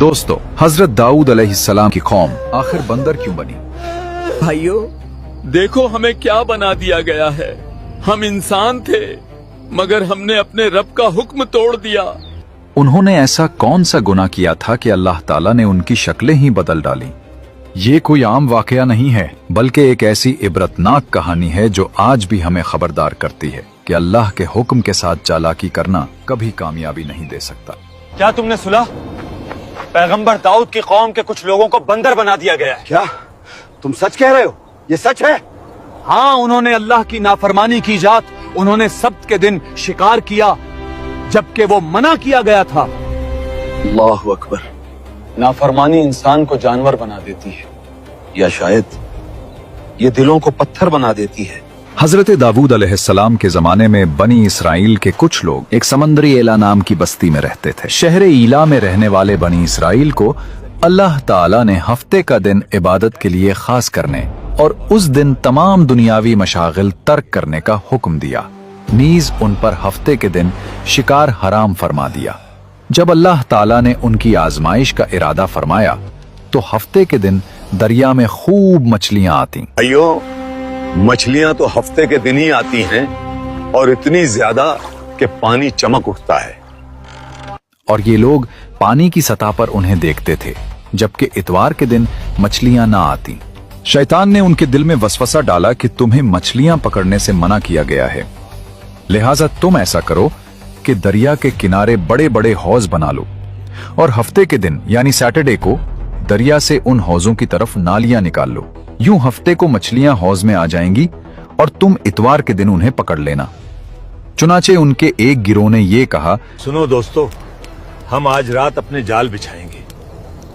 दोस्तों, हजरत दाऊद अलैहिस्सलाम की कौम आखिर बंदर क्यों बनी? भाइयों, देखो हमें क्या बना दिया गया है। हम इंसान थे मगर हमने अपने रब का हुक्म तोड़ दिया। उन्होंने ऐसा कौन सा गुनाह किया था कि अल्लाह ताला ने उनकी शक्लें ही बदल डाली? ये कोई आम वाकया नहीं है, बल्कि एक ऐसी इबरतनाक कहानी है जो आज भी हमें खबरदार करती है कि अल्लाह के हुक्म के साथ चालाकी करना कभी कामयाबी नहीं दे सकता। क्या तुमने सुना? पैगंबर दाऊद की कौम के कुछ लोगों को बंदर बना दिया गया है। क्या तुम सच कह रहे हो? ये सच है? हाँ, उन्होंने अल्लाह की नाफरमानी की जात, उन्होंने सब्त के दिन शिकार किया जबकि वो मना किया गया था। अल्लाहु अकबर। नाफरमानी इंसान को जानवर बना देती है, या शायद ये दिलों को पत्थर बना देती है। हजरत दाऊद अलैहिस्सलाम के जमाने में बनी इसराइल के कुछ लोग एक समंदरी एला नाम की बस्ती में रहते थे। शहर ईला में रहने वाले बनी इसराइल को अल्लाह ताला ने हफ्ते का दिन इबादत के लिए खास करने और उस दिन तमाम दुनियावी मशागिल तर्क करने का हुक्म दिया। नीज उन पर हफ्ते के दिन शिकार हराम फरमा दिया। जब अल्लाह ताला ने उनकी आजमाइश का इरादा फरमाया तो हफ्ते के दिन दरिया में खूब मछलियां आती। अयो, मछलियां तो हफ्ते के दिन ही आती हैं और इतनी ज्यादा कि पानी चमक उठता है। और ये लोग पानी की सतह पर उन्हें देखते थे, जबकि इतवार के दिन मछलियां ना आती। शैतान ने उनके दिल में वसवसा डाला कि तुम्हें मछलियां पकड़ने से मना किया गया है, लिहाजा तुम ऐसा करो कि दरिया के किनारे बड़े बड़े हौज बना लो और हफ्ते के दिन यानी सैटरडे को दरिया से उन हौजों की तरफ नालियां निकाल लो। यूं हफ्ते को मछलियां हौज में आ जाएंगी और तुम इतवार के दिन उन्हें पकड़ लेना। चुनाचे उनके एक गिरोह ने ये कहा, सुनो दोस्तों, हम आज रात अपने जाल बिछाएंगे।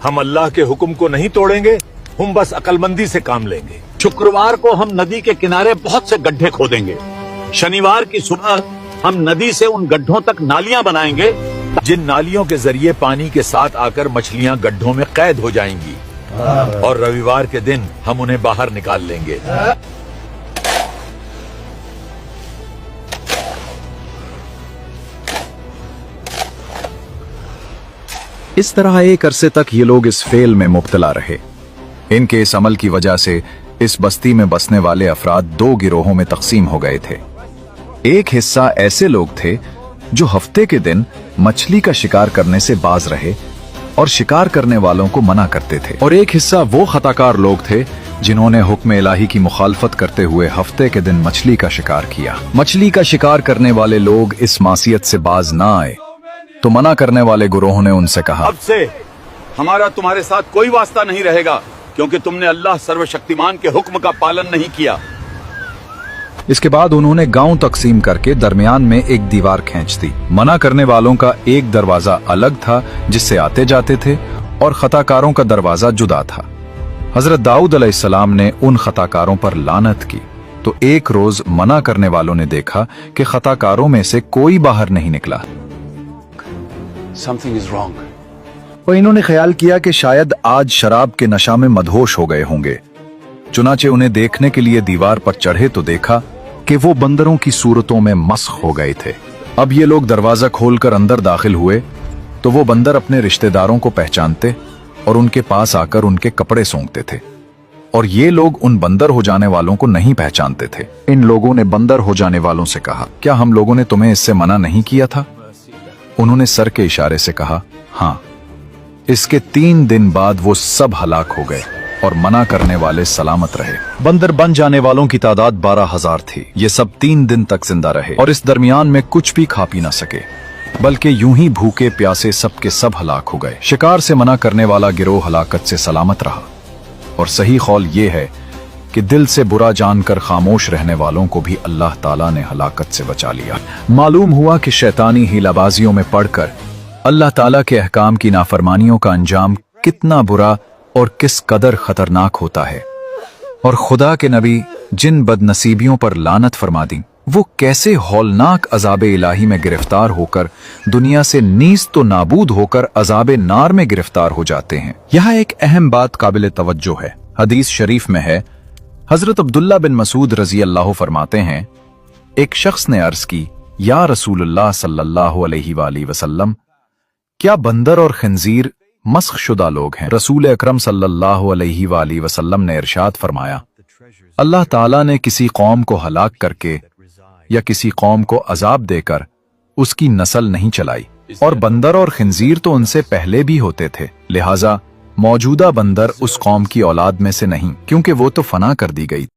हम अल्लाह के हुक्म को नहीं तोड़ेंगे, हम बस अकलमंदी से काम लेंगे। शुक्रवार को हम नदी के किनारे बहुत से गड्ढे खोदेंगे। शनिवार की सुबह हम नदी से उन गड्ढों तक नालियां बनाएंगे, जिन नालियों के जरिए पानी के साथ आकर मछलियां गड्ढों में कैद हो जाएंगी, और रविवार के दिन हम उन्हें बाहर निकाल लेंगे। इस तरह एक अरसे तक ये लोग इस फेल में मुब्तला रहे। इनके इस अमल की वजह से इस बस्ती में बसने वाले अफराद दो गिरोहों में तकसीम हो गए थे। एक हिस्सा ऐसे लोग थे जो हफ्ते के दिन मछली का शिकार करने से बाज रहे और शिकार करने वालों को मना करते थे, और एक हिस्सा वो खताकार लोग थे जिन्होंने हुक्म इलाही की मुखालफत करते हुए हफ्ते के दिन मछली का शिकार किया। मछली का शिकार करने वाले लोग इस मासियत से बाज ना आए तो मना करने वाले गुरोह ने उनसे कहा, अब से हमारा तुम्हारे साथ कोई वास्ता नहीं रहेगा, क्योंकि तुमने अल्लाह सर्वशक्तिमान के हुक्म का पालन नहीं किया। इसके बाद उन्होंने गांव तकसीम करके दरमियान में एक दीवार खींच दी। मना करने वालों का एक दरवाजा अलग था जिससे आते जाते थे, और खताकारों का दरवाजा जुदा था। हजरत दाऊद अलैहिस्सलाम ने उन खताकारों पर लानत की तो एक रोज मना करने वालों ने देखा कि खताकारों में से कोई बाहर नहीं निकला। Something is wrong. और इन्होंने ख्याल किया कि शायद आज शराब के नशा में मदहोश हो गए होंगे। चुनाचे उन्हें देखने के लिए दीवार पर चढ़े तो देखा कि वो बंदरों की सूरतों में मस्ख हो गए थे। अब ये लोग दरवाजा खोलकर अंदर दाखिल हुए तो वो बंदर अपने रिश्तेदारों को पहचानते और उनके पास आकर उनके कपड़े सूंघते थे, और ये लोग उन बंदर हो जाने वालों को नहीं पहचानते थे। इन लोगों ने बंदर हो जाने वालों से कहा, क्या हम लोगों ने तुम्हें इससे मना नहीं किया था? उन्होंने सर के इशारे से कहा, हाँ। इसके 3 दिन बाद वो सब हलाक हो गए और मना करने वाले सलामत रहे। बंदर बन जाने वालों की तादाद 12,000 थी। ये सब 3 दिन तक जिंदा रहे और इस दरमियान में कुछ भी खा पी ना सके, बल्कि यूं ही भूखे प्यासे सब के सब हलाक हो गए। शिकार से मना करने वाला गिरोह हलाकत से सलामत रहा, और सही कौल ये है कि दिल से बुरा जानकर खामोश रहने वालों को भी अल्लाह ताला ने हलाकत से बचा लिया। मालूम हुआ कि शैतानी हीलाबाजियों में पड़कर अल्लाह ताला के अहकाम की नाफरमानियों का अंजाम कितना बुरा और किस कदर खतरनाक होता है, और खुदा के नबी जिन बदनसीबियों पर लानत फरमा दी वो कैसे हौलनाक अजाब इलाही में गिरफ्तार होकर दुनिया से नीज तो नाबूद होकर अजाब नार में गिरफ्तार हो जाते हैं। यहाँ एक अहम बात काबिल तवज्जो है। हदीस शरीफ में है, हजरत अब्दुल्ला बिन मसूद रजी अल्लाह फरमाते हैं, एक शख्स ने अर्ज की, या रसूलुल्लाह सल्लल्लाहु अलैहि वसल्लम, क्या बंदर और खंजीर मस्ख शुदा लोग हैं। रसूल अकरम सल्लल्लाहु अलैहि वसल्लम ने इरशाद फरमाया, अल्लाह ताला ने किसी कौम को हलाक करके या किसी कौम को अजाब देकर उसकी नस्ल नहीं चलाई, और बंदर और खिंजीर तो उनसे पहले भी होते थे, लिहाजा मौजूदा बंदर उस कौम की औलाद में से नहीं, क्योंकि वो तो फना कर दी गई।